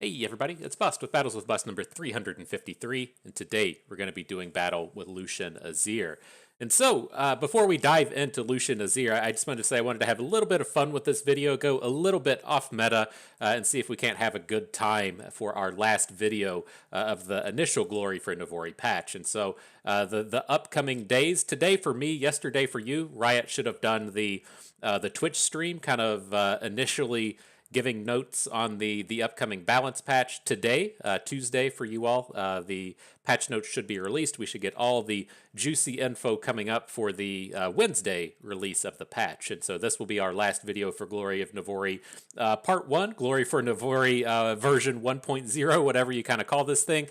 Hey everybody, it's Bust with Battles with Bust number 353, and today we're going to be doing battle with Lucian Azir. And so, before we dive into Lucian Azir, I just wanted to say I wanted to have a little bit of fun with this video, go a little bit off meta, and see if we can't have a good time for our last video of the initial Glory for Navori patch. And so, the upcoming days, today for me, yesterday for you, Riot should have done the Twitch stream, kind of initially giving notes on the upcoming balance patch today, Tuesday for you all. The patch notes should be released. We should get all the juicy info coming up for the Wednesday release of the patch. And so this will be our last video for Glory of Navori Part 1, Glory for Navori version 1.0, whatever you kind of call this thing.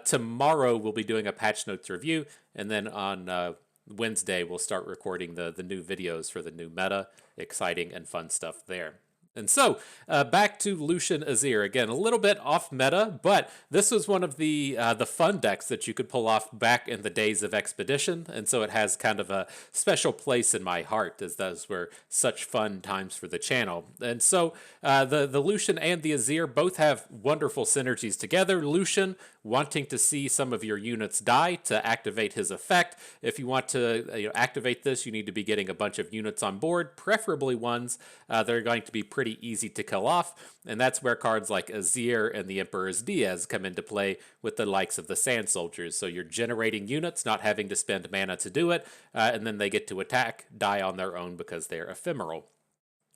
Tomorrow we'll be doing a patch notes review, and then on Wednesday we'll start recording the new videos for the new meta. Exciting and fun stuff there. And so, back to Lucian Azir. Again, a little bit off meta, but this was one of the fun decks that you could pull off back in the days of Expedition, and so it has kind of a special place in my heart, as those were such fun times for the channel. And so, the Lucian and the Azir both have wonderful synergies together. Lucian wanting to see some of your units die to activate his effect. If you want to activate this, you need to be getting a bunch of units on board, preferably ones that are going to be pretty easy to kill off, and that's where cards like Azir and the Emperor's Diaz come into play with the likes of the Sand Soldiers. So you're generating units, not having to spend mana to do it, and then they get to attack, die on their own because they're ephemeral.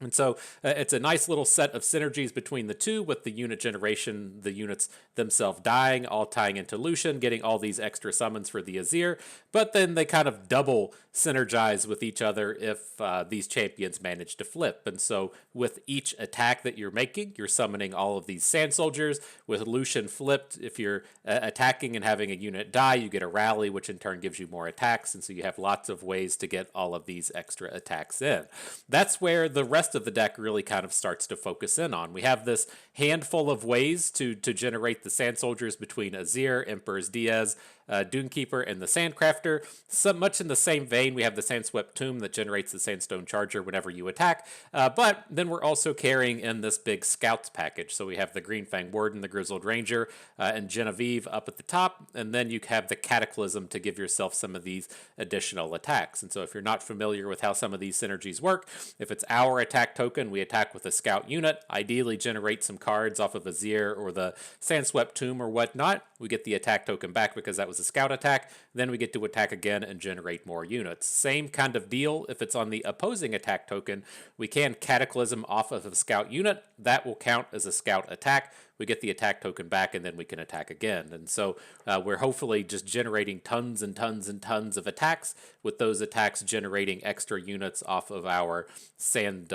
And so it's a nice little set of synergies between the two, with the unit generation, the units themselves dying, all tying into Lucian, getting all these extra summons for the Azir, but then they kind of double synergize with each other if these champions manage to flip. And so with each attack that you're making, you're summoning all of these Sand Soldiers. With Lucian flipped, if you're attacking and having a unit die, you get a rally, which in turn gives you more attacks, and so you have lots of ways to get all of these extra attacks in. That's where the rest of the deck really kind of starts to focus in on. We have this handful of ways to generate the Sand Soldiers between Azir, Emperor's Diaz, Dunekeeper, and the Sandcrafter. So much in the same vein, we have the Sandswept Tomb that generates the Sandstone Charger whenever you attack, but then we're also carrying in this big Scouts package. So we have the Greenfang Warden, the Grizzled Ranger, and Genevieve up at the top, and then you have the Cataclysm to give yourself some of these additional attacks. And so if you're not familiar with how some of these synergies work, if it's our attack token, we attack with a Scout unit, ideally generate some cards off of Azir or the Sandswept Tomb or whatnot. We get the attack token back because that was a Scout attack. Then we get to attack again and generate more units. Same kind of deal if it's on the opposing attack token. We can Cataclysm off of the Scout unit. That will count as a Scout attack. We get the attack token back, and then we can attack again. And so we're hopefully just generating tons and tons and tons of attacks, with those attacks generating extra units off of our Sand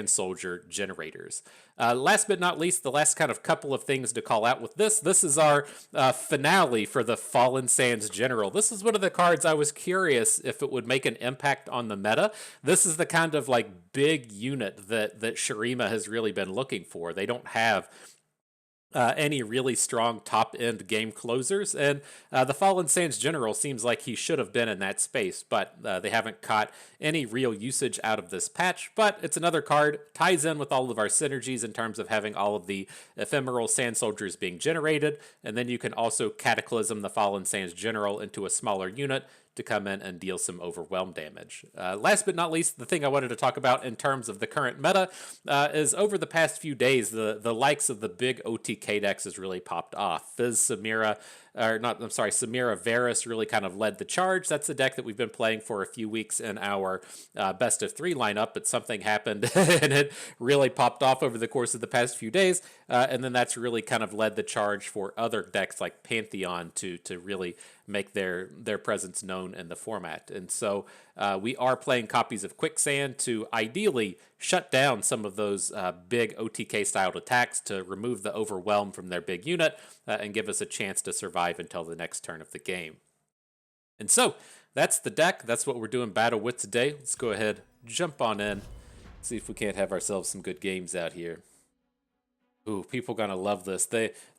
Soldier generators. Last but not least, the last kind of couple of things to call out with this. This is our finale for the Fallen Sands General. This is one of the cards I was curious if it would make an impact on the meta. This is the kind of like big unit that Shurima has really been looking for. They don't have any really strong top-end game closers, and the Fallen Sands General seems like he should have been in that space, but they haven't caught any real usage out of this patch. But it's another card, ties in with all of our synergies in terms of having all of the ephemeral Sand Soldiers being generated, and then you can also Cataclysm the Fallen Sands General into a smaller unit to come in and deal some overwhelm damage. Last but not least, the thing I wanted to talk about in terms of the current meta is over the past few days, the likes of the big OTK decks has really popped off. Samira Varus really kind of led the charge. That's a deck that we've been playing for a few weeks in our best of 3 lineup, but something happened and it really popped off over the course of the past few days, and then that's really kind of led the charge for other decks like Pantheon to really make their presence known in the format. And so we are playing copies of Quicksand to ideally shut down some of those big OTK styled attacks to remove the overwhelm from their big unit and give us a chance to survive until the next turn of the game. And so that's the deck. That's what we're doing battle with today. Let's go ahead, jump on in, see if we can't have ourselves some good games out here. Ooh, people gonna love this.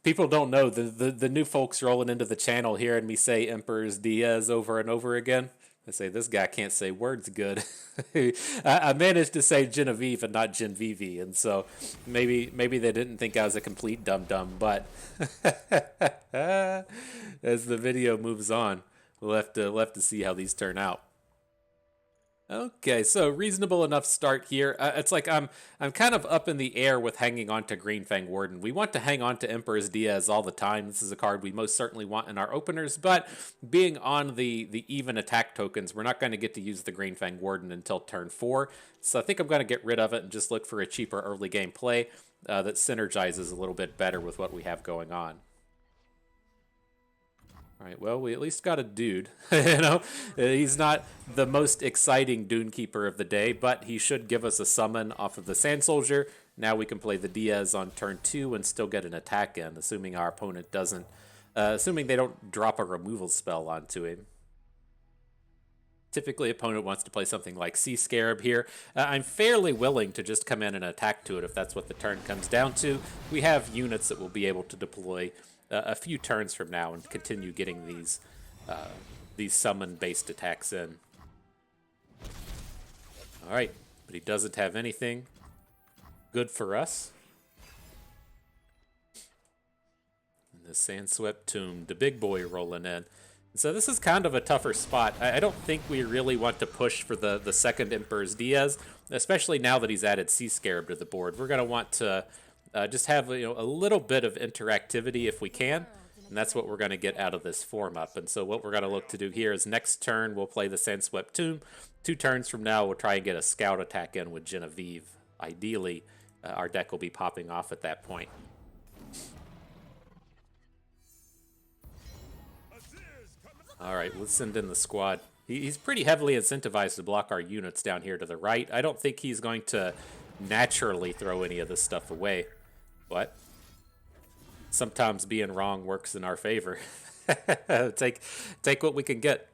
People don't know the new folks rolling into the channel hearing me say Emperor's Diaz over and over again. I say this guy can't say words good. I managed to say Genevieve and not Genvivi, and so maybe they didn't think I was a complete dum dum. But as the video moves on, we'll have to see how these turn out. Okay, so reasonable enough start here. It's like I'm kind of up in the air with hanging on to Green Fang Warden. We want to hang on to Emperor's Diaz all the time. This is a card we most certainly want in our openers, but being on the even attack tokens, we're not going to get to use the Green Fang Warden until turn 4. So I think I'm going to get rid of it and just look for a cheaper early game play that synergizes a little bit better with what we have going on. All right, well, we at least got a dude. He's not the most exciting Dune Keeper of the day, but he should give us a summon off of the Sand Soldier. Now we can play the Diaz on turn 2 and still get an attack in, assuming our opponent doesn't, assuming they don't drop a removal spell onto him. Typically, opponent wants to play something like Sea Scarab here. I'm fairly willing to just come in and attack to it if that's what the turn comes down to. We have units that will be able to deploy a few turns from now and continue getting these summon-based attacks in. All right, but he doesn't have anything good for us. And the Sandswept Tomb, the big boy rolling in. So this is kind of a tougher spot. I don't think we really want to push for the second Emperor's Diaz, especially now that he's added Sea Scarab to the board. We're going to want to just have a little bit of interactivity if we can, and that's what we're going to get out of this form up. And so what we're going to look to do here is next turn we'll play the Sandswept Tomb. 2 turns from now we'll try and get a scout attack in with Genevieve. Ideally, our deck will be popping off at that point. All right, let's send in the squad. He's pretty heavily incentivized to block our units down here to the right. I don't think he's going to naturally throw any of this stuff away. But sometimes being wrong works in our favor. Take what we can get.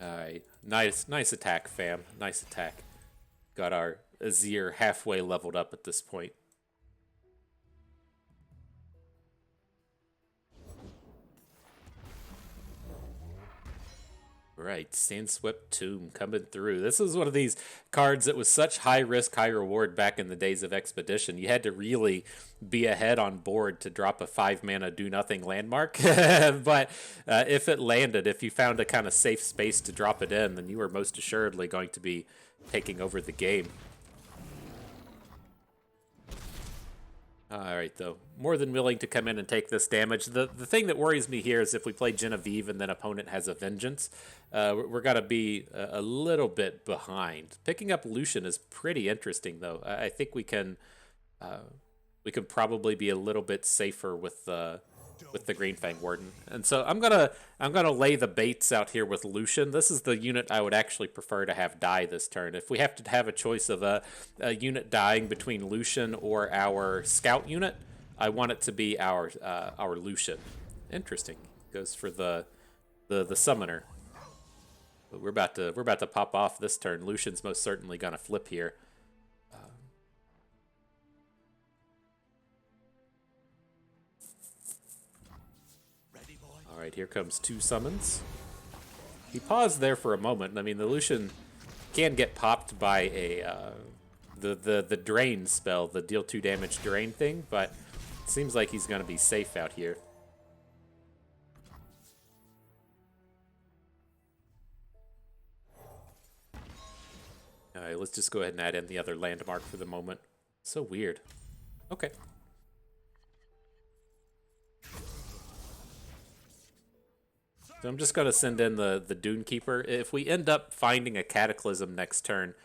All right, nice attack, fam. Nice attack. Got our Azir halfway leveled up at this point. Right, Sandswept Tomb coming through. This is one of these cards that was such high risk, high reward back in the days of Expedition. You had to really be ahead on board to drop a 5-mana do-nothing landmark. But if it landed, if you found a kind of safe space to drop it in, then you were most assuredly going to be taking over the game. All right, though. More than willing to come in and take this damage. The thing that worries me here is if we play Genevieve and then opponent has a Vengeance, we're going to be a little bit behind. Picking up Lucian is pretty interesting, though. I think we can probably be a little bit safer with the Green Fang Warden. And so I'm gonna lay the baits out here with Lucian. This is the unit I would actually prefer to have die this turn. If we have to have a choice of a unit dying between Lucian or our scout unit, I want it to be our Lucian. Interesting. Goes for the summoner. But we're about to pop off this turn. Lucian's most certainly gonna flip here. All right, here comes 2 summons. He paused there for a moment. I mean, the Lucian can get popped by a the drain spell, the deal 2 damage drain thing, but it seems like he's going to be safe out here. All right, let's just go ahead and add in the other landmark for the moment. So weird. Okay. So I'm just going to send in the Dune Keeper. If we end up finding a Cataclysm next turn,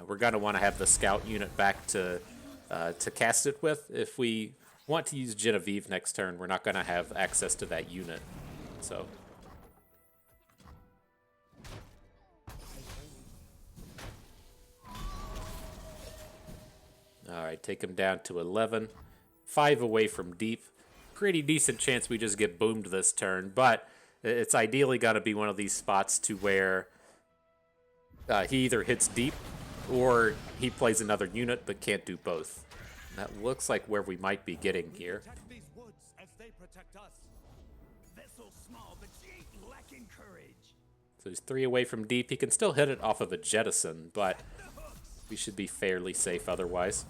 we're going to want to have the Scout unit back to cast it with. If we want to use Genevieve next turn, we're not going to have access to that unit. So all right, take him down to 11. 5 away from deep. Pretty decent chance we just get boomed this turn, but it's ideally got to be one of these spots to where he either hits deep or he plays another unit but can't do both. That looks like where we might be getting here. So he's 3 away from deep. He can still hit it off of a jettison, but we should be fairly safe otherwise.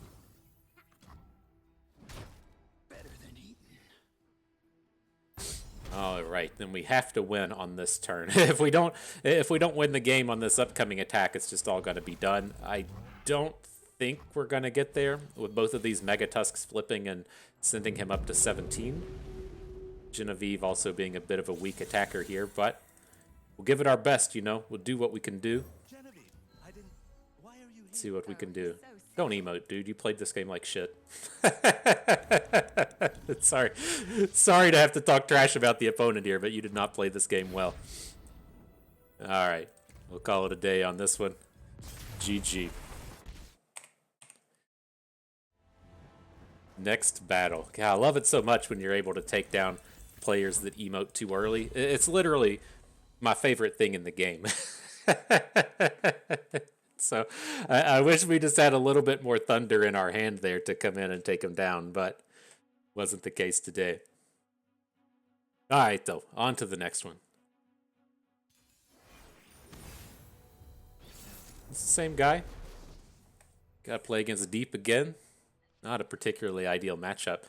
All right, then we have to win on this turn. If we don't win the game on this upcoming attack, it's just all going to be done. I don't think we're going to get there with both of these Mega Tusks flipping and sending him up to 17. Genevieve also being a bit of a weak attacker here, but we'll give it our best, you know. We'll do what we can do. Let's see what we can do. Don't emote, dude. You played this game like shit. Sorry to have to talk trash about the opponent here, but you did not play this game well. All right. We'll call it a day on this one. GG. Next battle. God, I love it so much when you're able to take down players that emote too early. It's literally my favorite thing in the game. So I wish we just had a little bit more thunder in our hand there to come in and take him down, but wasn't the case today. All right, though. On to the next one. It's the same guy. Got to play against Deep again. Not a particularly ideal matchup.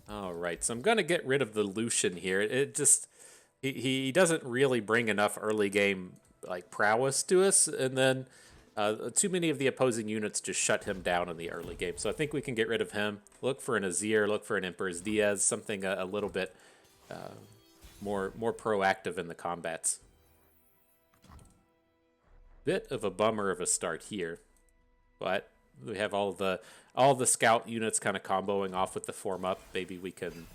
All right, so I'm going to get rid of the Lucian here. It just... He doesn't really bring enough early game like prowess to us, and then too many of the opposing units just shut him down in the early game. So I think we can get rid of him. Look for an Azir, look for an Emperor's Diaz, something a little bit more proactive in the combats. Bit of a bummer of a start here, but we have all the scout units kind of comboing off with the form up. Maybe we can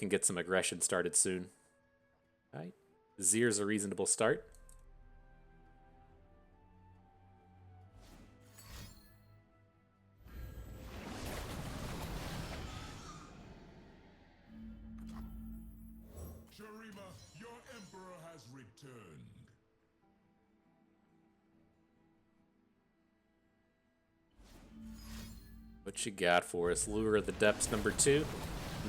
get some aggression started soon. All right, Azir's a reasonable start. Your Emperor has returned. What you got for us? Lure of the Depths number 2.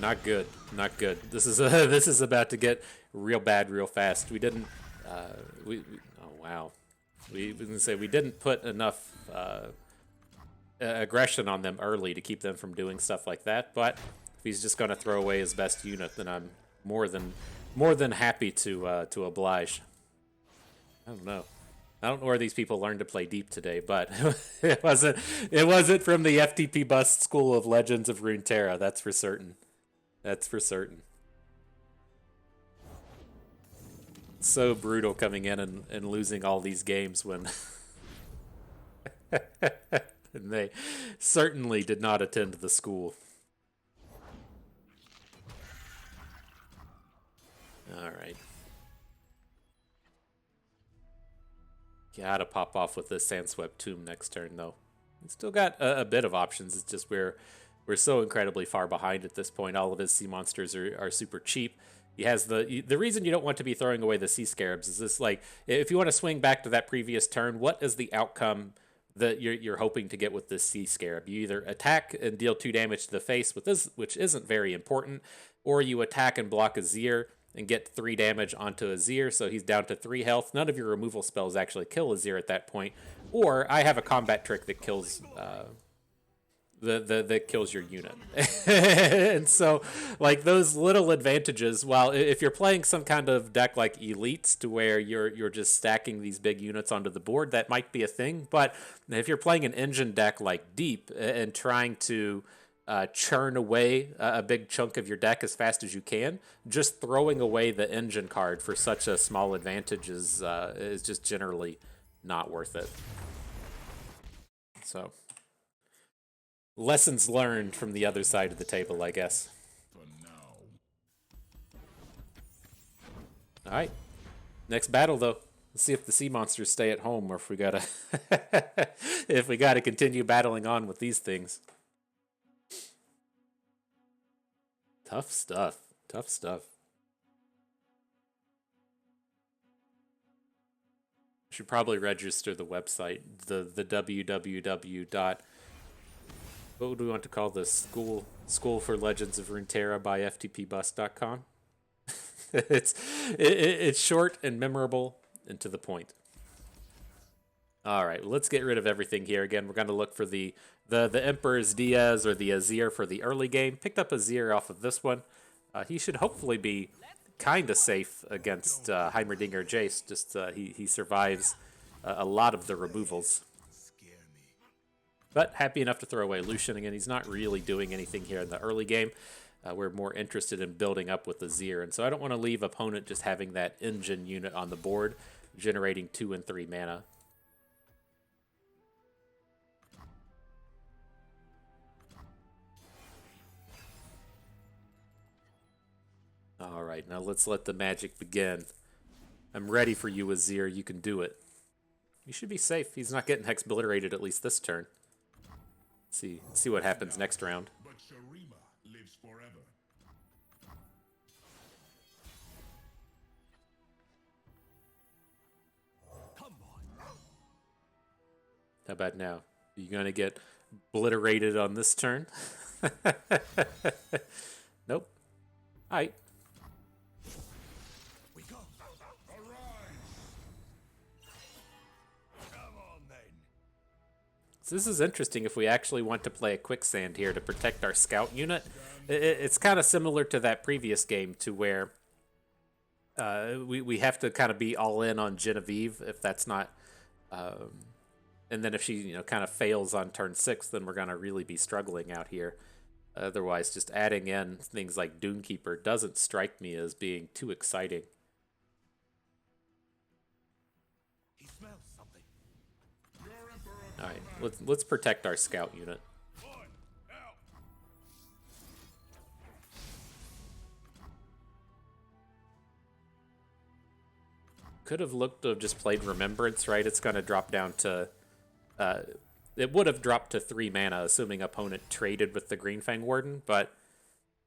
Not good. Not good. This is about to get real bad real fast. We didn't oh wow. We didn't say we didn't put enough aggression on them early to keep them from doing stuff like that, but if he's just going to throw away his best unit, then I'm more than happy to oblige. I don't know where these people learned to play Deep today, but it wasn't from the FTP bust school of Legends of Runeterra. That's for certain. That's for certain. So brutal coming in and losing all these games when and they certainly did not attend the school. All right. Gotta pop off with this Sandswept Tomb next turn, though. He's still got a bit of options. It's just we're so incredibly far behind at this point. All of his sea monsters are super cheap. He has the reason you don't want to be throwing away the Sea Scarabs is this, like, if you want to swing back to that previous turn, what is the outcome that you're hoping to get with this Sea Scarab? You either attack and deal 2 damage to the face with this, which isn't very important, or you attack and block Azir and get 3 damage onto Azir, so he's down to 3 health. None of your removal spells actually kill Azir at that point. Or I have a combat trick that kills that kills your unit. And so, like, those little advantages, while if you're playing some kind of deck like Elites to where you're just stacking these big units onto the board, that might be a thing. But if you're playing an engine deck like Deep and trying to churn away a big chunk of your deck as fast as you can, just throwing away the engine card for such a small advantage is just generally not worth it. So, lessons learned from the other side of the table, I guess. All right, next battle though. Let's see if the sea monsters stay at home, or if we gotta continue battling on with these things. Tough stuff. Tough stuff. should probably register the website, the www dot, what would we want to call this? School for Legends of Runeterra by ftpbus.com. It's short and memorable and to the point. All right, let's get rid of everything here. Again, we're going to look for the Emperor's Diaz or the Azir for the early game. Picked up Azir off of this one. He should hopefully be kind of safe against Heimerdinger Jace. Just he survives a lot of the removals. But happy enough to throw away Lucian. Again, he's not really doing anything here in the early game. We're more interested in building up with Azir. And so I don't want to leave opponent just having that engine unit on the board, generating 2 and 3 mana. All right, now let's let the magic begin. I'm ready for you, Azir. You can do it. You should be safe. He's not getting hex obliterated at least this turn. See what happens next round. But Sharima lives forever. How about now? Are you gonna get obliterated on this turn? Nope. All right. We go. Arise. Come on then. So this is interesting if we actually want to play a quicksand here to protect our scout unit. It's kind of similar to that previous game to where we have to kind of be all in on Genevieve if that's not... and then if she kind of fails on turn 6, then we're going to really be struggling out here. Otherwise, just adding in things like Doomkeeper doesn't strike me as being too exciting. He smells something. All right, let's protect our scout unit. Could have looked to have just played Remembrance, right? It's going to drop down to... it would have dropped to 3 mana, assuming opponent traded with the Greenfang Warden, but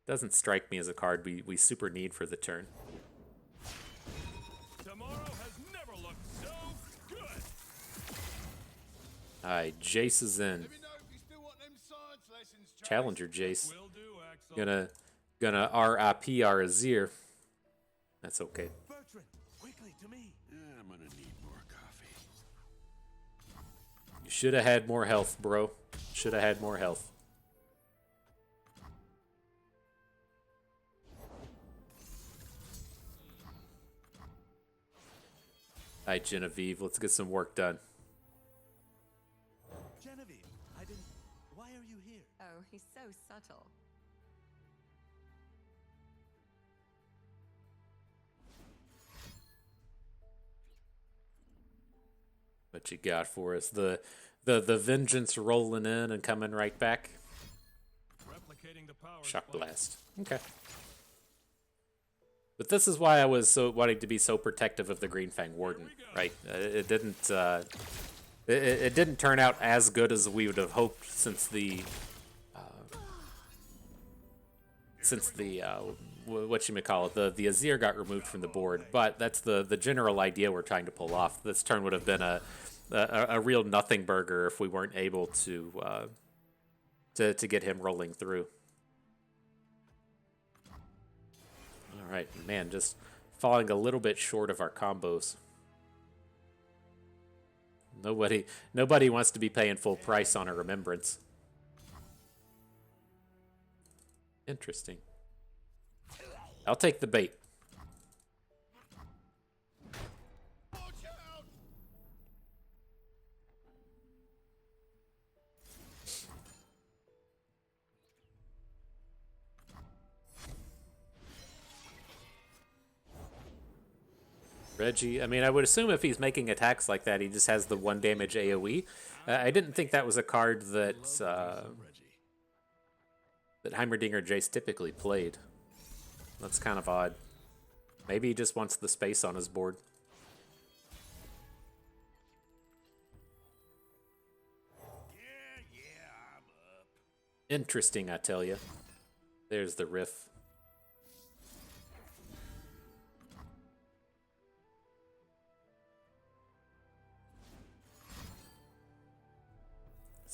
doesn't strike me as a card we super need for the turn. Tomorrow has never looked so good. Alright, Jace is in. Challenger Jace. Gonna RIP our Azir. That's okay. Bertrand, quickly to me. I'm gonna need more coffee. You should have had more health, bro. Should have had more health. Alright, Genevieve, let's get some work done. Genevieve, I didn't. Why are you here? Oh, he's so subtle. What you got for us? The vengeance rolling in and coming right back. Replicating the power. Shock blast. Okay. But this is why I was so wanting to be so protective of the Greenfang Warden, right? It didn't turn out as good as we would have hoped since the whatchamacallit, the Azir got removed from the board. But that's the general idea we're trying to pull off. This turn would have been a real nothing burger if we weren't able to get him rolling through. All right, man, just falling a little bit short of our combos. Nobody wants to be paying full price on a Remembrance. Interesting. I'll take the bait. Reggie, I mean, I would assume if he's making attacks like that, he just has the 1 damage AoE. I didn't think that was a card that Heimerdinger Jace typically played. That's kind of odd. Maybe he just wants the space on his board. Yeah, I'm up. Interesting, I tell you. There's the riff.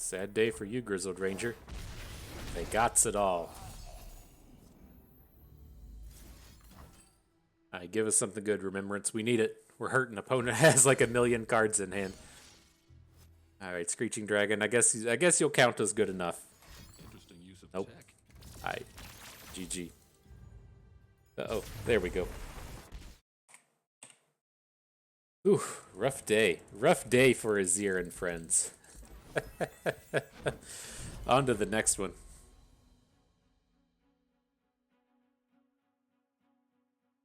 Sad day for you, Grizzled Ranger. They gots it all. Alright, give us something good, Remembrance. We need it. We're hurting. Opponent has like 1,000,000 cards in hand. Alright, Screeching Dragon. I guess you'll count as good enough. Interesting use of Nope. tech. Alright. GG. Uh-oh. There we go. Ooh, rough day. Rough day for Azir and friends. On to the next one.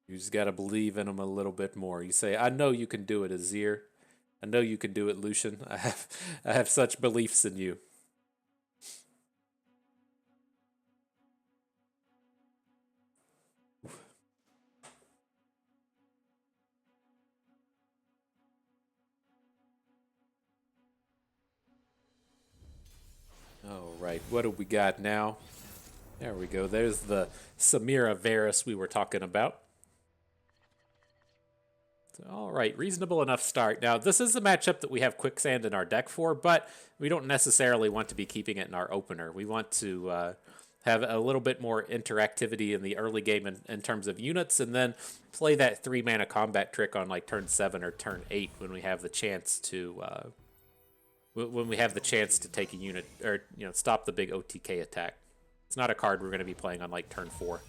You just gotta believe in them a little bit more. You say, I know you can do it, Azir. I know you can do it, Lucian. I have such beliefs in you. All right, what do we got now? There we go. There's the Samira Varus we were talking about. All right, reasonable enough start. Now, this is a matchup that we have Quicksand in our deck for, but we don't necessarily want to be keeping it in our opener. We want to have a little bit more interactivity in the early game in terms of units, and then play that 3-mana combat trick on like turn 7 or turn 8 when we have the chance to take a unit or stop the big OTK attack. It's not a card we're going to be playing on like turn 4.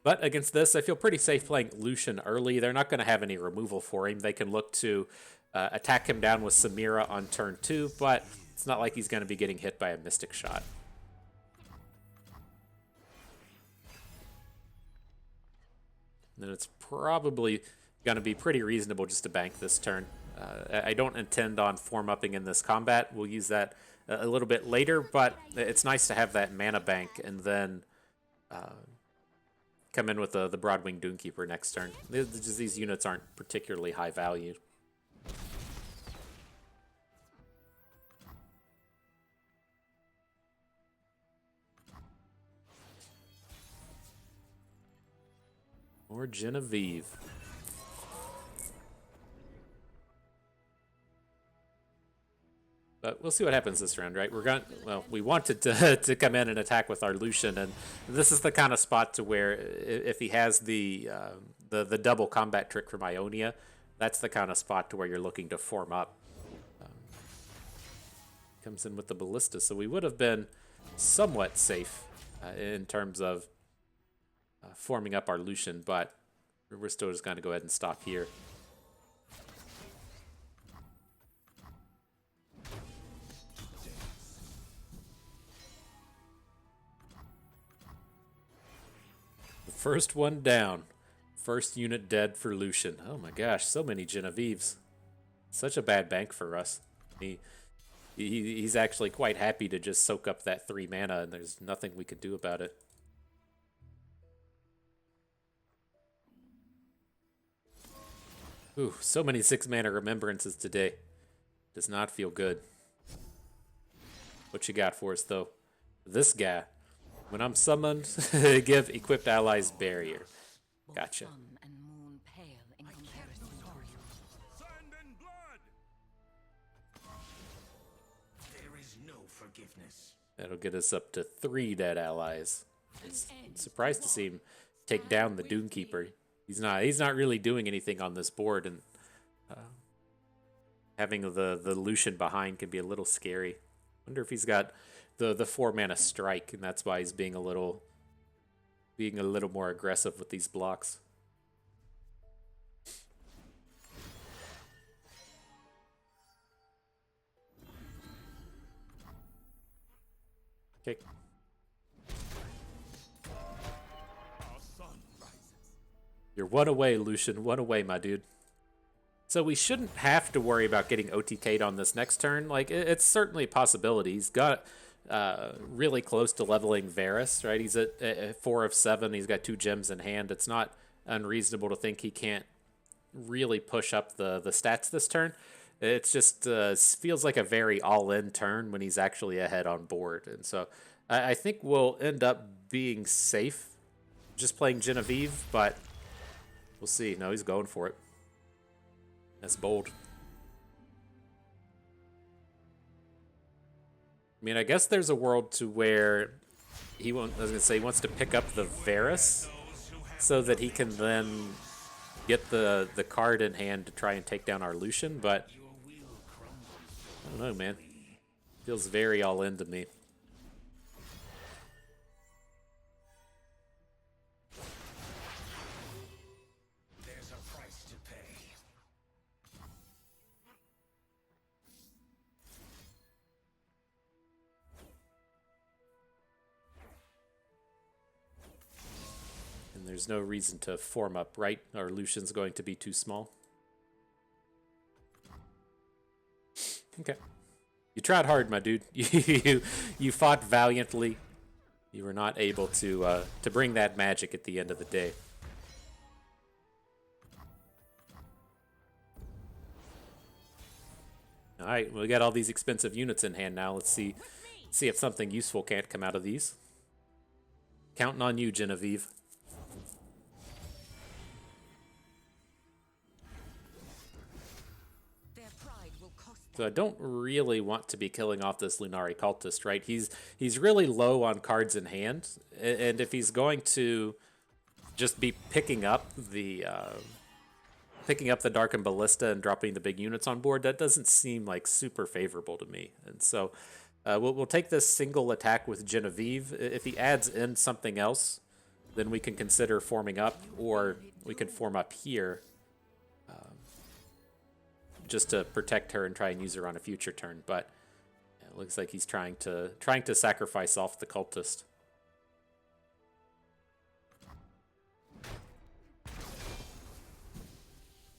But against this, I feel pretty safe playing Lucian early. They're not going to have any removal for him. They can look to attack him down with Samira on turn 2, but it's not like he's going to be getting hit by a Mystic Shot. Then it's probably going to be pretty reasonable just to bank this turn. I don't intend on form-upping in this combat. We'll use that a little bit later, but it's nice to have that mana bank and then come in with the Broadwing Doomkeeper next turn. These units aren't particularly high value. Or Genevieve. But we'll see what happens this round, right? We wanted to come in and attack with our Lucian, and this is the kind of spot to where if he has the double combat trick from Ionia, that's the kind of spot to where you're looking to form up. Comes in with the Ballista, so we would have been somewhat safe in terms of forming up our Lucian, but we're still just going to go ahead and stop here. First one down. First unit dead for Lucian. Oh my gosh, so many Genevieves. Such a bad bank for us. He's actually quite happy to just soak up that 3 mana, and there's nothing we can do about it. Ooh, so many 6-mana remembrances today. Does not feel good. What you got for us, though? This guy. When I'm summoned, give equipped allies barrier. Gotcha. Sand and blood. There is no forgiveness. That'll get us up to 3 dead allies. I'm surprised to see him take down the Doomkeeper. He's not really doing anything on this board, and having the Lucian behind can be a little scary. Wonder if he's got the 4-mana strike, and that's why he's being a little more aggressive with these blocks. Okay. Our sun rises. You're 1 away, Lucian. 1 away, my dude. So we shouldn't have to worry about getting OTK'd on this next turn. Like, it's certainly a possibility. He's got really close to leveling Varus, right? He's at 4 of 7. He's got 2 gems in hand. It's not unreasonable to think he can't really push up the stats this turn. It's just feels like a very all-in turn when he's actually ahead on board. And so I think we'll end up being safe just playing Genevieve, but we'll see. No, he's going for it. That's bold. I mean, I guess there's a world to where he won't. I was gonna say he wants to pick up the Varus so that he can then get the card in hand to try and take down our Lucian. But I don't know, man. Feels very all into me. There's a price to pay. And there's no reason to form up, right? Our Lucian's going to be too small. Okay. You tried hard, my dude. You fought valiantly. You were not able to bring that magic at the end of the day. All right, we got all these expensive units in hand now. Let's see if something useful can't come out of these. Counting on you, Genevieve. So I don't really want to be killing off this Lunari cultist, right? He's really low on cards in hand, and if he's going to just be picking up the Darkened Ballista and dropping the big units on board, that doesn't seem like super favorable to me. And so we'll take this single attack with Genevieve. If he adds in something else, then we can consider forming up, or we can form up here. Just to protect her and try and use her on a future turn, but it looks like he's trying to sacrifice off the cultist.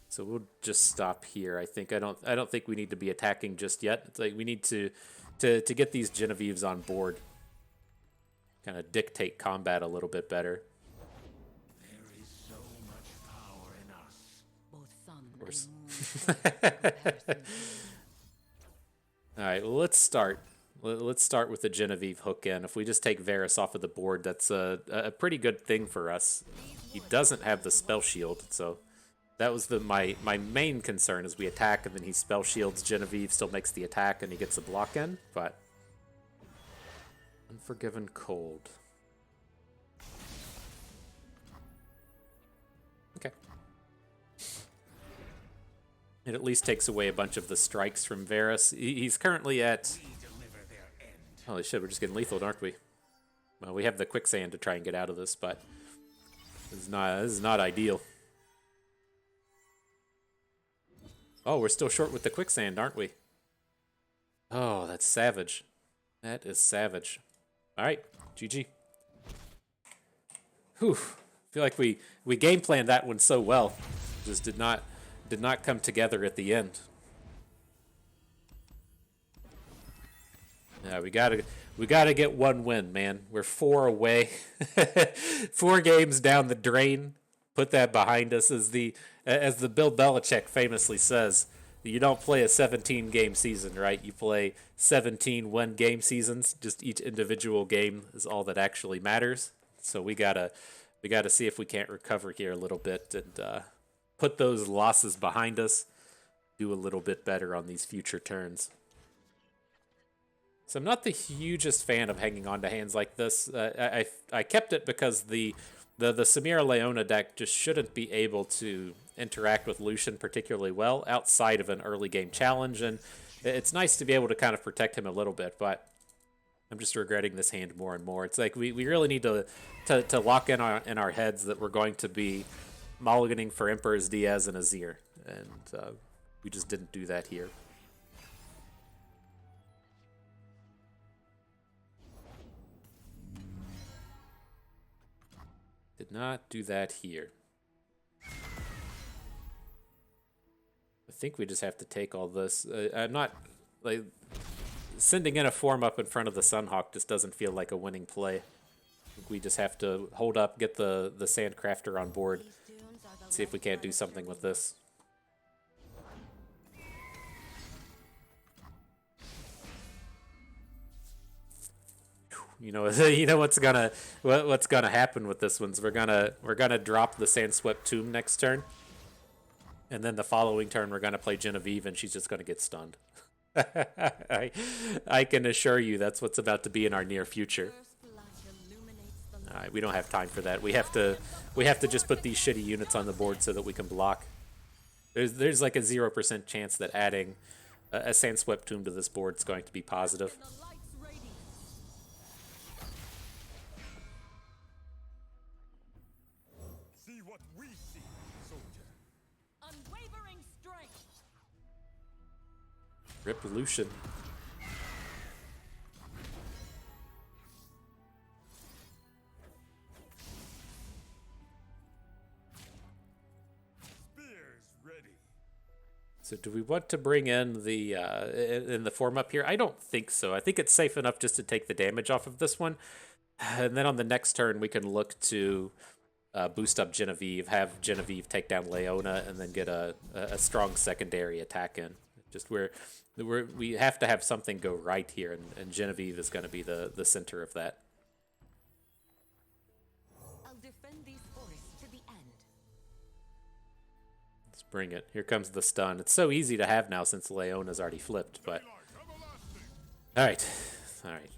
So we'll just stop here. I think I don't think we need to be attacking just yet. It's like we need to get these Genevieves on board, kind of dictate combat a little bit better. There is so much power in us. Both sun Of course. and All right, well, let's start. Let's start with the Genevieve hook in. If we just take Varus off of the board, that's a pretty good thing for us. He doesn't have the spell shield, so that was my main concern is we attack and then he spell shields Genevieve, still makes the attack, and he gets a block in, but Unforgiven Cold. Okay. It at least takes away a bunch of the strikes from Varus. He's currently at... Holy shit, we're just getting lethal, aren't we? Well, we have the quicksand to try and get out of this, but this is not ideal. Oh, we're still short with the quicksand, aren't we? Oh, that's savage. That is savage. All right, GG. Whew. I feel like we game planned that one so well. Just did not come together at the end. Yeah, we gotta get one win, man. We're 4 away. 4 games down the drain. Put that behind us. As the Bill Belichick famously says, you don't play a 17-game season, right? You play 17 one-game seasons. Just each individual game is all that actually matters. So we gotta see if we can't recover here a little bit and put those losses behind us. Do a little bit better on these future turns. So I'm not the hugest fan of hanging on to hands like this. I kept it because the Samira Leona deck just shouldn't be able to interact with Lucian particularly well outside of an early game challenge, and it's nice to be able to kind of protect him a little bit, but I'm just regretting this hand more and more. It's like we really need to lock in our heads that we're going to be mulliganing for Emperor's Diaz and Azir, and we just didn't do that here. Did not do that here. I think we just have to take all this. I'm not, like, sending in a form up in front of the Sunhawk just doesn't feel like a winning play. I think we just have to hold up, get the Sandcrafter on board, see if we can't do something with this. You know what's gonna happen with this one's we're gonna drop the Sandswept Tomb next turn, and then the following turn we're gonna play Genevieve and she's just gonna get stunned. I can assure you that's what's about to be in our near future. First light illuminates the All right, we don't have time for that. We have to just put these shitty units on the board so that we can block. There's like a 0% chance that adding a Sandswept Tomb to this board is going to be positive. the light's radiance. See what we see, soldier. Unwavering strength. Rip Lucian. Spears ready. So do we want to bring in the in the form up here? I don't think so. I think it's safe enough just to take the damage off of this one. And then on the next turn, we can look to boost up Genevieve, have Genevieve take down Leona, and then get a strong secondary attack in. Just we have to have something go right here, and Genevieve is going to be the center of that. I'll defend these forests to the end. Let's bring it. Here comes the stun. It's so easy to have now since Leona's already flipped, but... Alright. Alright.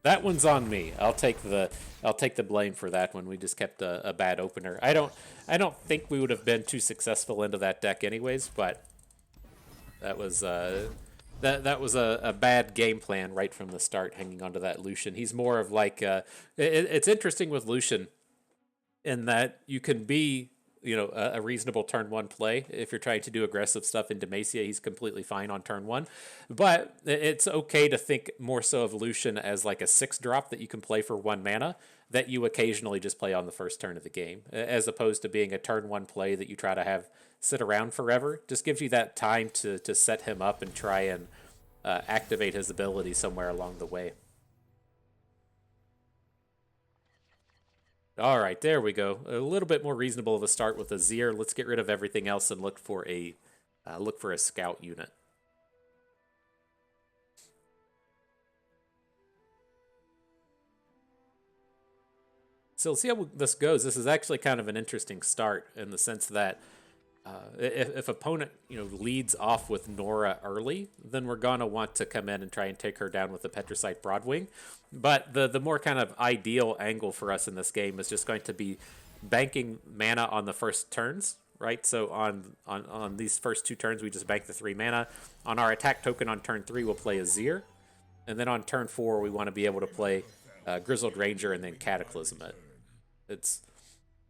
That one's on me. I'll take the blame for that one. We just kept a bad opener. I don't think we would have been too successful into that deck anyways, but that was that was a bad game plan right from the start, hanging onto that Lucian. He's more of like it's interesting with Lucian in that you can be a reasonable turn one play. If you're trying to do aggressive stuff in Demacia, he's completely fine on turn one. But it's okay to think more so of Lucian as like a 6-drop that you can play for 1 mana that you occasionally just play on the first turn of the game, as opposed to being a turn one play that you try to have sit around forever. Just gives you that time to set him up and try and activate his ability somewhere along the way. All right, there we go. A little bit more reasonable of a start with Azir. Let's get rid of everything else and look for a scout unit. So let's see how this goes. This is actually kind of an interesting start in the sense that if opponent leads off with Nora early, then we're gonna want to come in and try and take her down with the Petricite Broadwing. But the more kind of ideal angle for us in this game is just going to be banking mana on the first turns, right? So on these first 2 turns, we just bank the 3 mana. On our attack token on turn 3, we'll play Azir, and then on turn 4, we want to be able to play Grizzled Ranger and then Cataclysm it. It's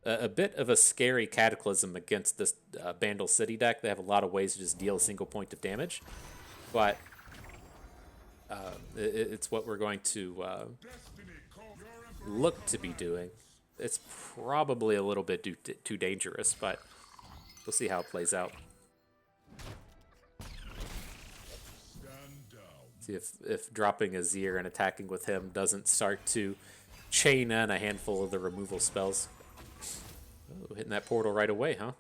a bit of a scary Cataclysm against this Bandle City deck. They have a lot of ways to just deal a single point of damage, but it's what we're going to look to be doing. It's probably a little bit too dangerous, but we'll see how it plays out. See if dropping Azir and attacking with him doesn't start to chain in a handful of the removal spells. Oh, hitting that portal right away, huh?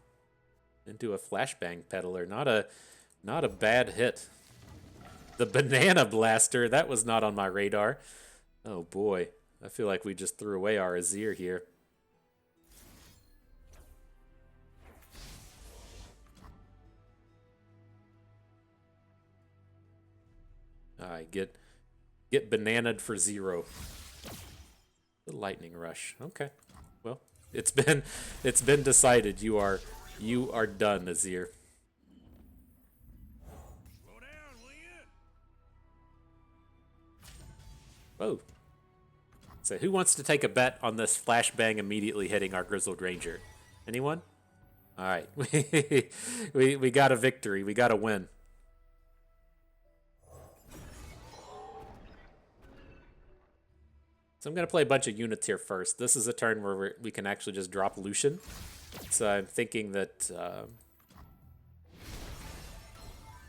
Into a flashbang peddler. Not a bad hit. The banana blaster, that was not on my radar. Oh boy, I feel like we just threw away our Azir here. Alright, get bananaed for 0. The lightning rush. Okay. Well, it's been decided. You are done, Azir. Slow down, will you? Whoa. So who wants to take a bet on this flashbang immediately hitting our Grizzled Ranger? Anyone? All right. we got a victory. We got a win. So I'm going to play a bunch of units here first. This is a turn where we can actually just drop Lucian. So I'm thinking that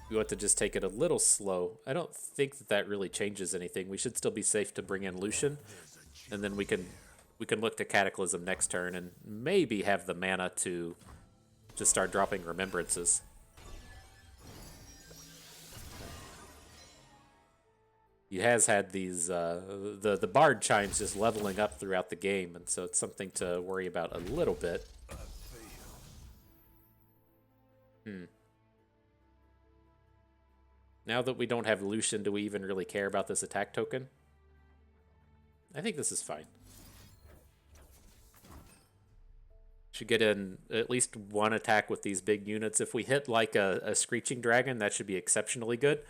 we want to just take it a little slow. I don't think that really changes anything. We should still be safe to bring in Lucian. And then we can look to Cataclysm next turn and maybe have the mana to just start dropping Remembrances. He has had these the Bard chimes just leveling up throughout the game, and so it's something to worry about a little bit. Now that we don't have Lucian, do we even really care about this attack token? I think this is fine. Should get in at least one attack with these big units. If we hit like a Screeching Dragon, that should be exceptionally good.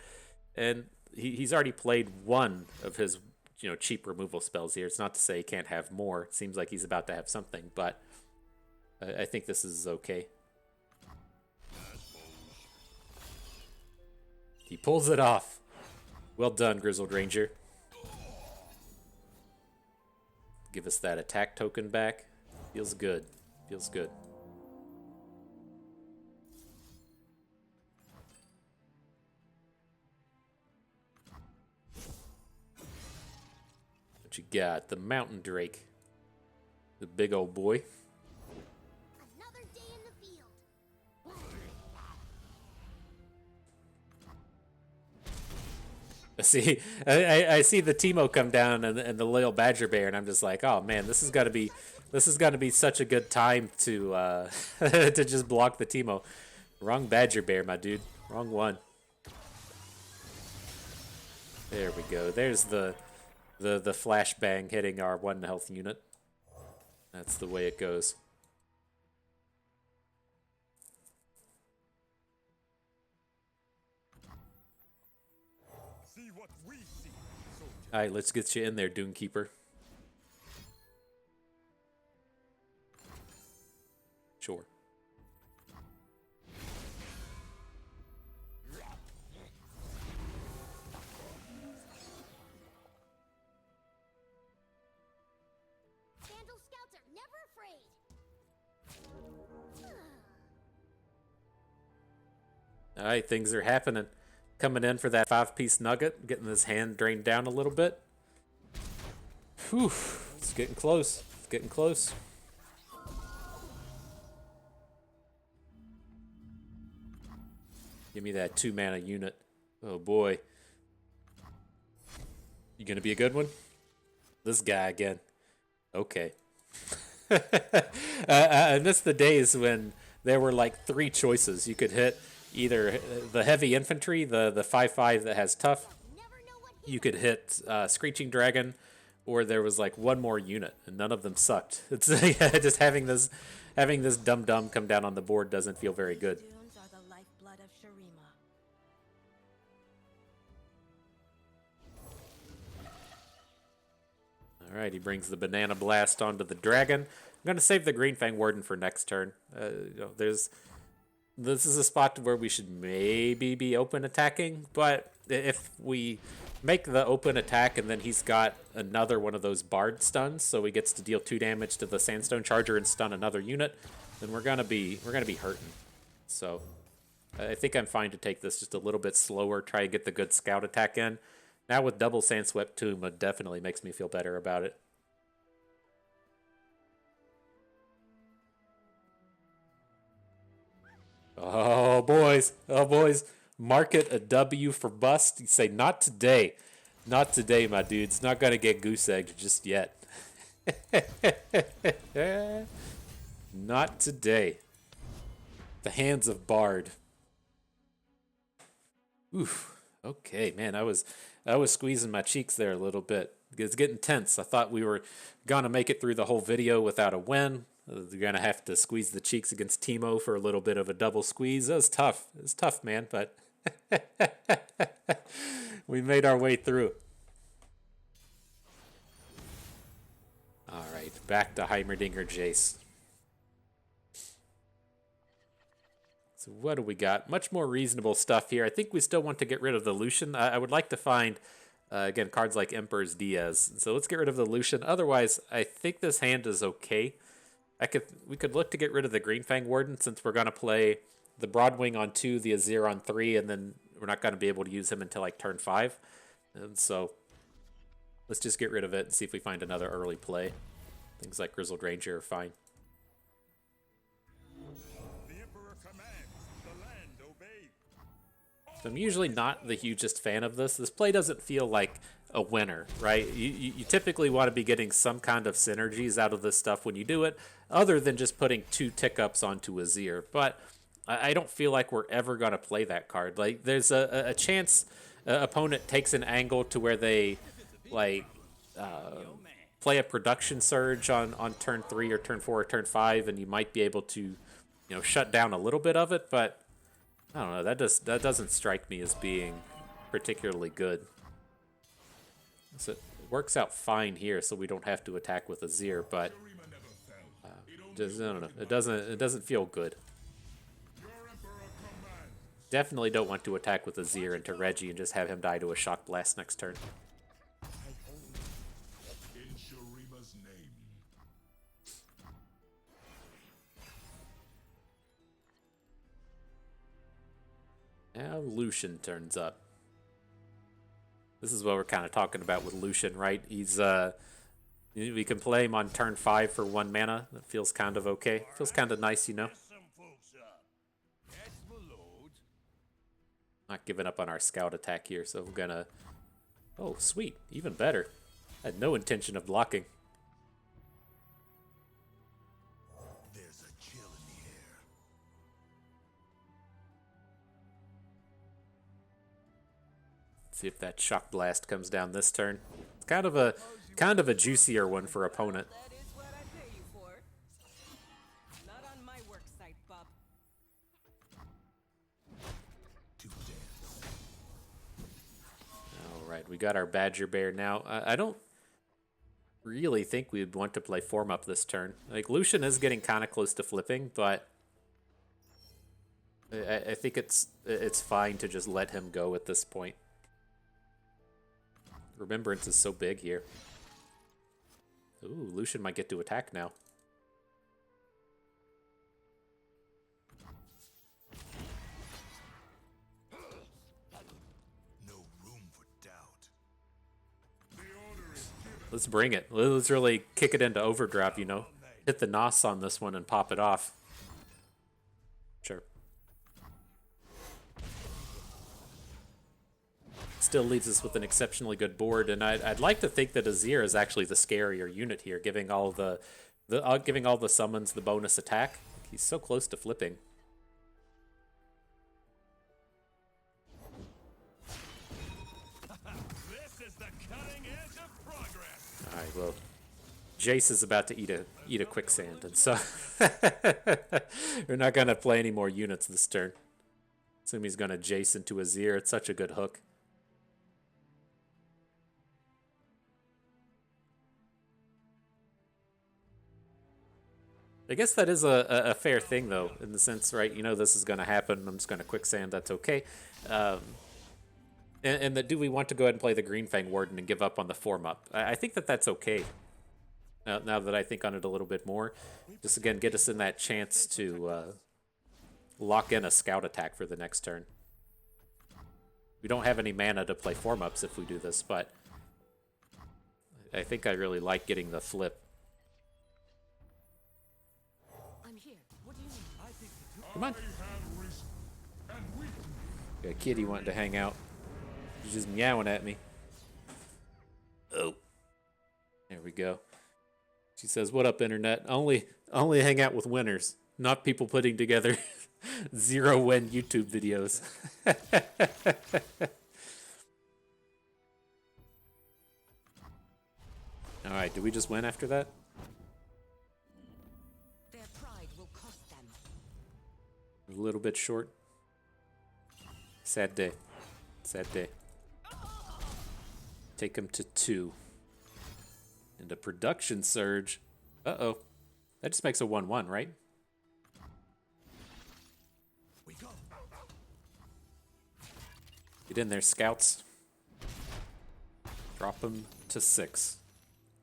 And he's already played one of his cheap removal spells here. It's not to say he can't have more. It seems like he's about to have something, but I think this is okay. He pulls it off. Well done, Grizzled Ranger. Give us that attack token back. Feels good. Feels good. What you got? The Mountain Drake. The big old boy. Another day in the field. See, I see the Teemo come down and the little Badger Bear, and I'm just like, oh man, this is gonna be such a good time to to just block the Teemo. Wrong Badger Bear, my dude. Wrong one. There we go. There's the flashbang hitting our 1 health unit. That's the way it goes. See what we see, soldier. All right, let's get you in there, Doomkeeper. Sure. Vandal scouts are never afraid. All right, things are happening. Coming in for that 5-piece nugget, getting his hand drained down a little bit. Whew, it's getting close. It's getting close. Give me that 2-mana unit. Oh boy. You gonna be a good one? This guy again. Okay. I miss the days when there were like 3 choices. You could hit either the heavy infantry, the 5/5 that has tough. Never know what hit You could hit Screeching Dragon, or there was like one more unit, and none of them sucked. It's just having this dum-dum come down on the board doesn't feel very good. Dunes are the lifeblood of Shurima. All right, he brings the Banana Blast onto the dragon. I'm going to save the Green Fang Warden for next turn. This is a spot where we should maybe be open attacking, but if we make the open attack and then he's got another one of those Bard stuns, so he gets to deal 2 damage to the Sandstone Charger and stun another unit, then we're gonna be hurting. So I think I'm fine to take this just a little bit slower, try to get the good scout attack in. Now with double Sandswept Tomb, it definitely makes me feel better about it. Oh, boys. Oh, boys. Market a W for bust. You say, not today. Not today, my dudes. Not going to get goose-egged just yet. Not today. The hands of Bard. Oof. Okay, man. I was squeezing my cheeks there a little bit. It's getting tense. I thought we were going to make it through the whole video without a win. You're going to have to squeeze the cheeks against Teemo for a little bit of a double squeeze. It was tough. It was tough, man, but we made our way through. All right, back to Heimerdinger Jace. So what do we got? Much more reasonable stuff here. I think we still want to get rid of the Lucian. I would like to find, again, cards like Emperor's Diaz. So let's get rid of the Lucian. Otherwise, I think this hand is okay. We could look to get rid of the Green Fang Warden since we're going to play the Broadwing on 2, the Azir on 3, and then we're not going to be able to use him until like turn 5. And so let's just get rid of it and see if we find another early play. Things like Grizzled Ranger are fine. The Emperor commands, the land obeys. So I'm usually not the hugest fan of this. This play doesn't feel like a winner, right? You typically want to be getting some kind of synergies out of this stuff when you do it, other than just putting 2 tick-ups onto Azir. But I don't feel like we're ever going to play that card. Like, there's a chance opponent takes an angle to where they, like, play a production surge on turn 3 or turn 4 or turn 5, and you might be able to, shut down a little bit of it, but I don't know. That doesn't strike me as being particularly good. So it works out fine here, so we don't have to attack with Azir, but I don't know. It doesn't feel good. Definitely don't want to attack with Azir into Reggie and just have him die to a shock blast next turn. In Shurima's name. Now Lucian turns up. This is what we're kind of talking about with Lucian, right? He's we can play him on turn 5 for 1 mana. That feels kind of okay. Feels kind of nice, Some folks up. That's my lord. Not giving up on our scout attack here, so we're gonna... Oh, sweet. Even better. I had no intention of blocking. There's a chill in the air. See if that shock blast comes down this turn. It's kind of a juicier one for opponent. That is what I pay you for. Not on my work site, bub. To dance. All right, we got our Badger Bear now. I don't really think we'd want to play form up this turn. Like, Lucian is getting kind of close to flipping, but I think it's fine to just let him go at this point. Remembrance is so big here. Ooh, Lucian might get to attack now. No room for doubt. Let's bring it. Let's really kick it into overdrive, Hit the NOS on this one and pop it off. Sure. Still leaves us with an exceptionally good board, and I'd like to think that Azir is actually the scarier unit here, giving all the summons the bonus attack. He's so close to flipping. This is the cutting edge of progress. All right, well, Jace is about to eat a quicksand, and so we're not gonna play any more units this turn. Assume he's gonna Jace into Azir. It's such a good hook. I guess that is a fair thing, though, in the sense, right, this is going to happen, I'm just going to quicksand, that's okay. And that, do we want to go ahead and play the Green Fang Warden and give up on the form up? I think that's okay, now that I think on it a little bit more. Just, again, get us in that chance to lock in a scout attack for the next turn. We don't have any mana to play form ups if we do this, but I think I really like getting the flip. Come on. Got a kitty wanting to hang out. She's just meowing at me. Oh. There we go. She says, "What up, internet? Only hang out with winners, not people putting together 0-win YouTube videos." All right, did we just win after that? Their pride will cost them. A little bit short. Sad day. Sad day. Take him to 2. And a production surge. Uh-oh. That just makes a 1-1, right? We go. Get in there, scouts. Drop him to 6.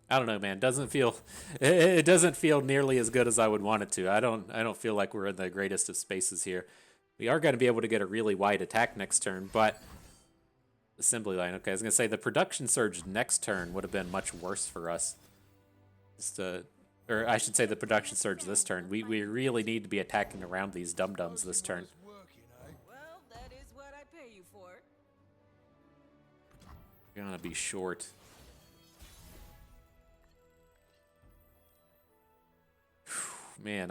I don't know, man. It doesn't feel nearly as good as I would want it to. I don't feel like we're in the greatest of spaces here. We are going to be able to get a really wide attack next turn, but assembly line. Okay, I was going to say the production surge next turn would have been much worse for us. Or I should say the production surge this turn. We really need to be attacking around these dum-dums this turn. Well, that is what I pay you for. We're going to be short. Man,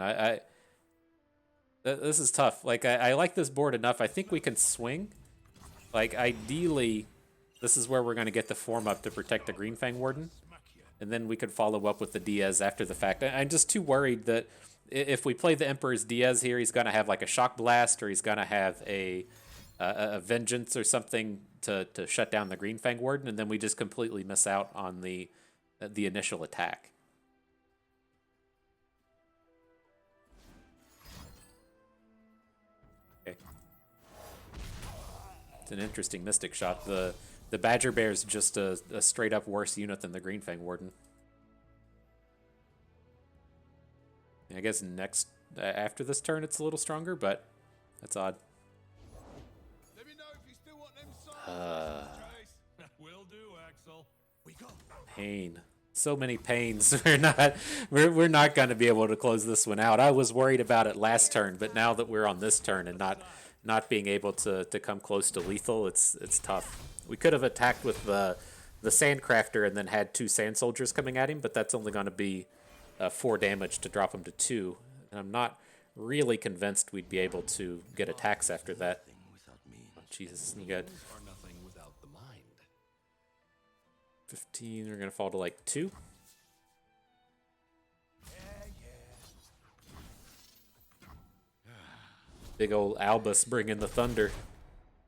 This is tough. Like, I like this board enough. I think we can swing. Like, ideally, this is where we're going to get the form up to protect the Green Fang Warden. And then we could follow up with the Diaz after the fact. I'm just too worried that if we play the Emperor's Diaz here, he's going to have like a Shock Blast, or he's going to have a Vengeance or something to shut down the Green Fang Warden, and then we just completely miss out on the initial attack. Okay. It's an interesting Mystic Shot. The Badger Bear's just a straight up worse unit than the Green Fang Warden. I guess next after this turn it's a little stronger, but that's odd. Let me know if you still want them sides. Will do, Axel. We go. Pain. So many pains. We're not going to be able to close this one out. I was worried about it last turn, but now that we're on this turn and not being able to come close to lethal, it's tough. We could have attacked with the Sandcrafter and then had 2 Sand Soldiers coming at him, but that's only going to be 4 damage to drop him to 2. And I'm not really convinced we'd be able to get attacks after that. Oh, Jesus, you got Are nothing without the mind. 15. We're going to fall to like 2. Big old Albus bringing the thunder.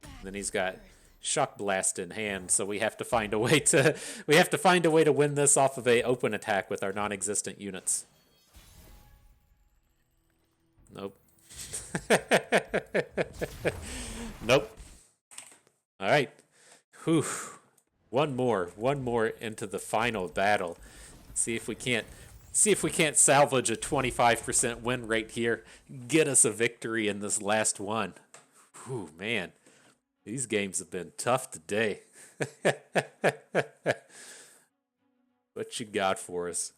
And then he's got Shock Blast in hand, so we have to find a way to win this off of a open attack with our non-existent units. Nope. Nope. All right. Whew. One more into the final battle. See if we can't salvage a 25% win rate here. Get us a victory in this last one. Whew, man. These games have been tough today. What you got for us?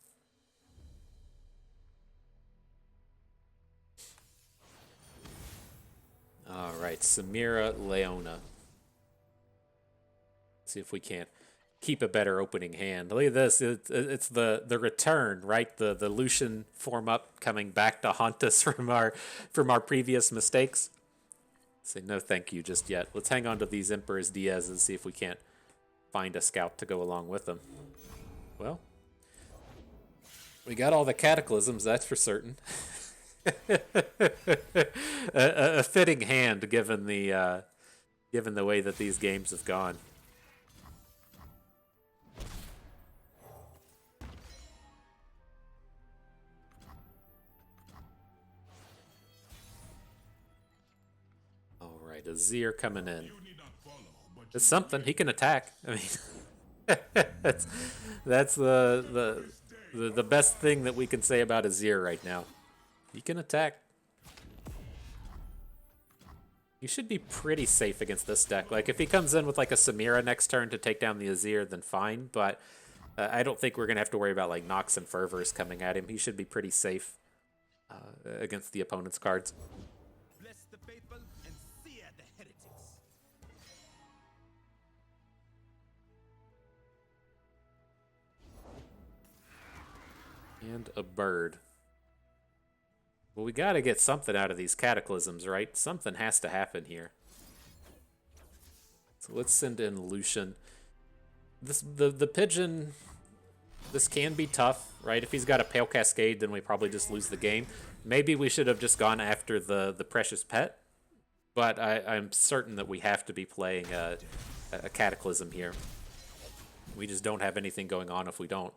All right, Samira Leona. See if we can't keep a better opening hand. Look at this. It's the return, right? The Lucian form up coming back to haunt us from our previous mistakes. Say no thank you just yet. Let's hang on to these Emperor's Diaz and see if we can't find a scout to go along with them. Well, we got all the cataclysms, that's for certain. a fitting hand given the way that these games have gone. Azir coming in. It's something. He can attack. I mean, that's the best thing that we can say about Azir right now. He can attack. You should be pretty safe against this deck. Like, if he comes in with like a Samira next turn to take down the Azir, then fine. But I don't think we're gonna have to worry about like Nox and Fervors coming at him. He should be pretty safe against the opponent's cards. And a bird. Well, we gotta get something out of these cataclysms, right? Something has to happen here. So let's send in Lucian. The pigeon, this can be tough, right? If he's got a Pale Cascade, then we probably just lose the game. Maybe we should have just gone after the Precious Pet, but I'm certain that we have to be playing a Cataclysm here. We just don't have anything going on if we don't.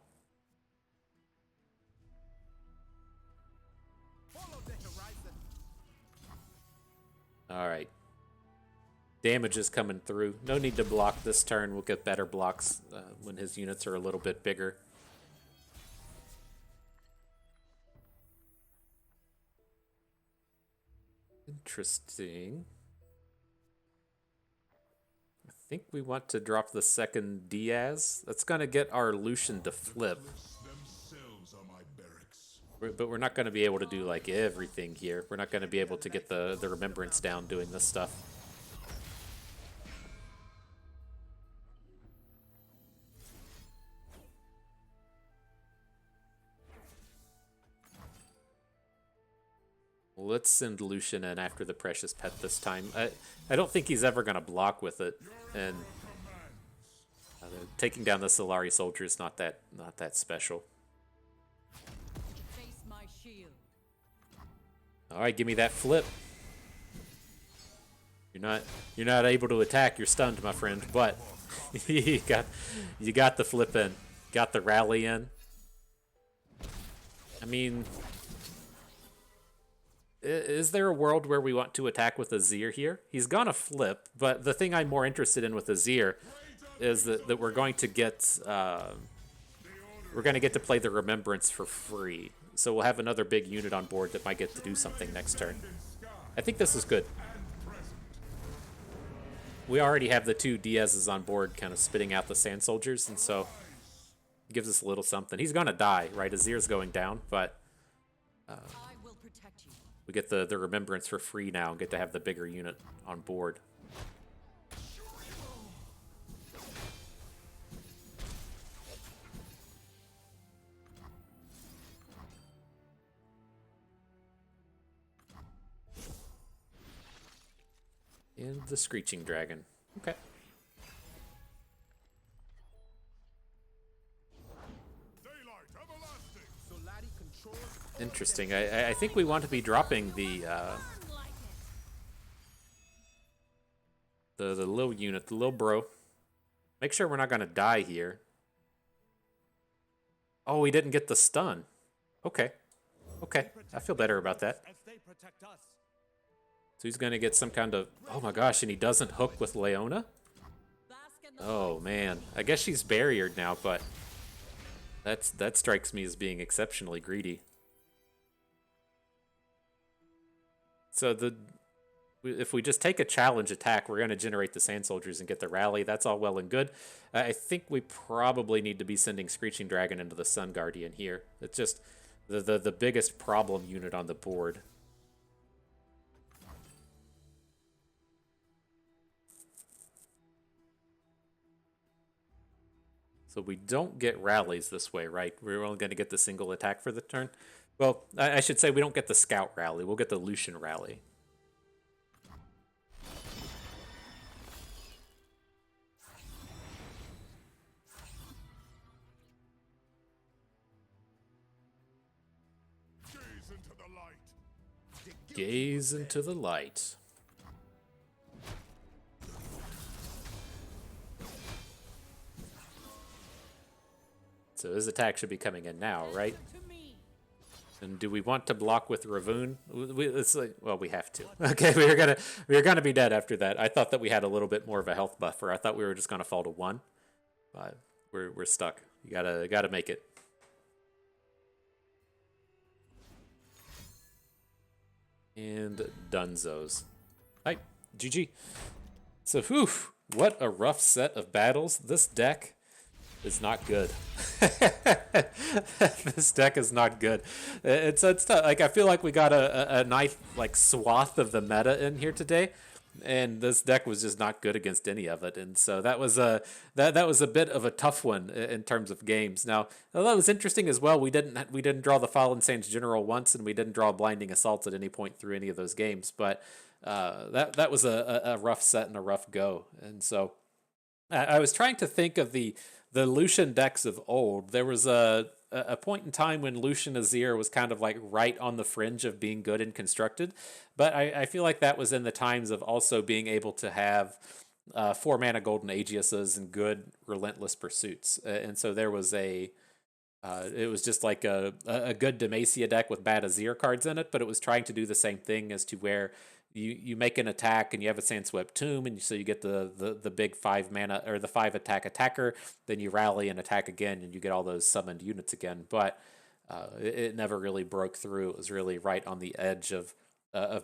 All right. Damage is coming through. No need to block this turn. We'll get better blocks when his units are a little bit bigger. Interesting. I think we want to drop the second Diaz. That's going to get our Lucian to flip. But we're not going to be able to do like everything here. We're not going to be able to get the remembrance down doing this stuff. Let's send Lucian in after the Precious Pet this time. I don't think he's ever going to block with it, and taking down the Solari soldier is not that special. Face my shield. All right, give me that flip. You're not able to attack. You're stunned, my friend. But you got the flip in, got the rally in. I mean, is there a world where we want to attack with Azir here? He's gonna flip, but the thing I'm more interested in with Azir is that we're going to get to play the Remembrance for free. So we'll have another big unit on board that might get to do something next turn. I think this is good. We already have the 2 Diaz's on board kind of spitting out the Sand Soldiers, and so it gives us a little something. He's going to die, right? Azir's going down, but I will protect you. we get the Remembrance for free now and get to have the bigger unit on board. And the Screeching Dragon. Okay. Interesting. I think we want to be dropping the little unit, the little bro. Make sure we're not going to die here. Oh, we didn't get the stun. Okay. Okay. I feel better about that. So he's going to get some kind of... Oh my gosh, and he doesn't hook with Leona? Oh man. I guess she's barriered now, but that strikes me as being exceptionally greedy. So if we just take a challenge attack, we're going to generate the Sand Soldiers and get the rally. That's all well and good. I think we probably need to be sending Screeching Dragon into the Sun Guardian here. It's just the biggest problem unit on the board. So we don't get rallies this way, right? We're only going to get the single attack for the turn. Well, I should say we don't get the Scout rally. We'll get the Lucian rally. Gaze into the light. So his attack should be coming in now, right? And do we want to block with Ravoon? It's like, well, we have to. Okay, we're gonna be dead after that. I thought that we had a little bit more of a health buffer. I thought we were just gonna fall to 1, but we're stuck. You gotta make it. And Dunzos. Hi, GG. So, whew, what a rough set of battles. This deck is not good. This deck is not good. It's tough. Like, I feel like we got a nice like swath of the meta in here today, and this deck was just not good against any of it. And so that was a bit of a tough one in terms of games. Now that was interesting as well. We didn't draw the Fallen Saints General once, and we didn't draw Blinding Assaults at any point through any of those games. But that was a rough set and a rough go. And so I was trying to think of the Lucian decks of old. There was a point in time when Lucian Azir was kind of like right on the fringe of being good and constructed, but I feel like that was in the times of also being able to have 4 mana Golden Aegiuses and good Relentless Pursuits, and so there was it was just like a good Demacia deck with bad Azir cards in it, but it was trying to do the same thing as to where you make an attack and you have a Sandswept Tomb, and so you get the big 5 mana or the 5 attacker, then you rally and attack again and you get all those summoned units again. But it never really broke through. It was really right on the edge of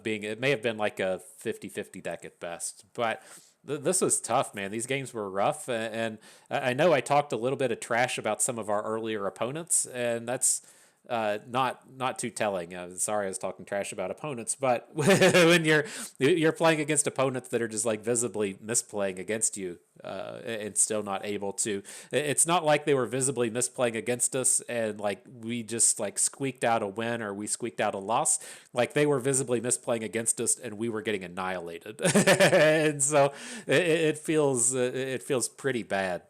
being, it may have been like a 50-50 deck at best. But this was tough, man. These games were rough, and I know I talked a little bit of trash about some of our earlier opponents, and that's not too telling. Sorry, I was talking trash about opponents, but when you're playing against opponents that are just like visibly misplaying against you, and still not able to. It's not like they were visibly misplaying against us and like we just like squeaked out a win or we squeaked out a loss. Like they were visibly misplaying against us and we were getting annihilated. And so it feels pretty bad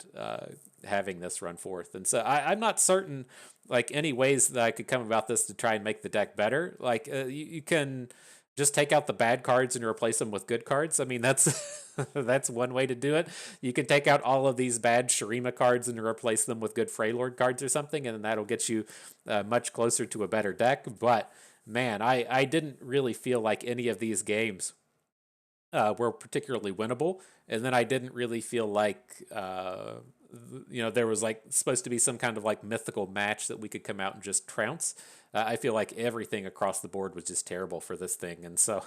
having this run forth. And so I'm not certain like any ways that I could come about this to try and make the deck better. Like you can just take out the bad cards and replace them with good cards. I mean, that's that's one way to do it. You can take out all of these bad Shurima cards and replace them with good Freylord cards or something, and then that'll get you much closer to a better deck. But man, I didn't really feel like any of these games were particularly winnable, and then I didn't really feel like there was like supposed to be some kind of like mythical match that we could come out and just trounce. I feel like everything across the board was just terrible for this thing, and so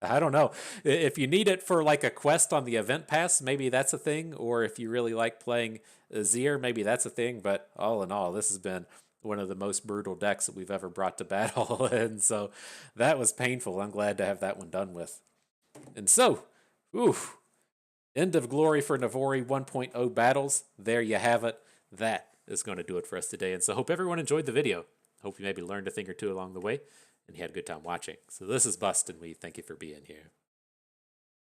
I don't know if you need it for like a quest on the event pass, maybe that's a thing, or if you really like playing Azir, maybe that's a thing. But all in all, this has been one of the most brutal decks that we've ever brought to battle, and so that was painful. I'm glad to have that one done with. And so, end of glory for Navori 1.0 battles. There you have it. That is going to do it for us today. And so hope everyone enjoyed the video. Hope you maybe learned a thing or two along the way and you had a good time watching. So this is Bust, and we thank you for being here.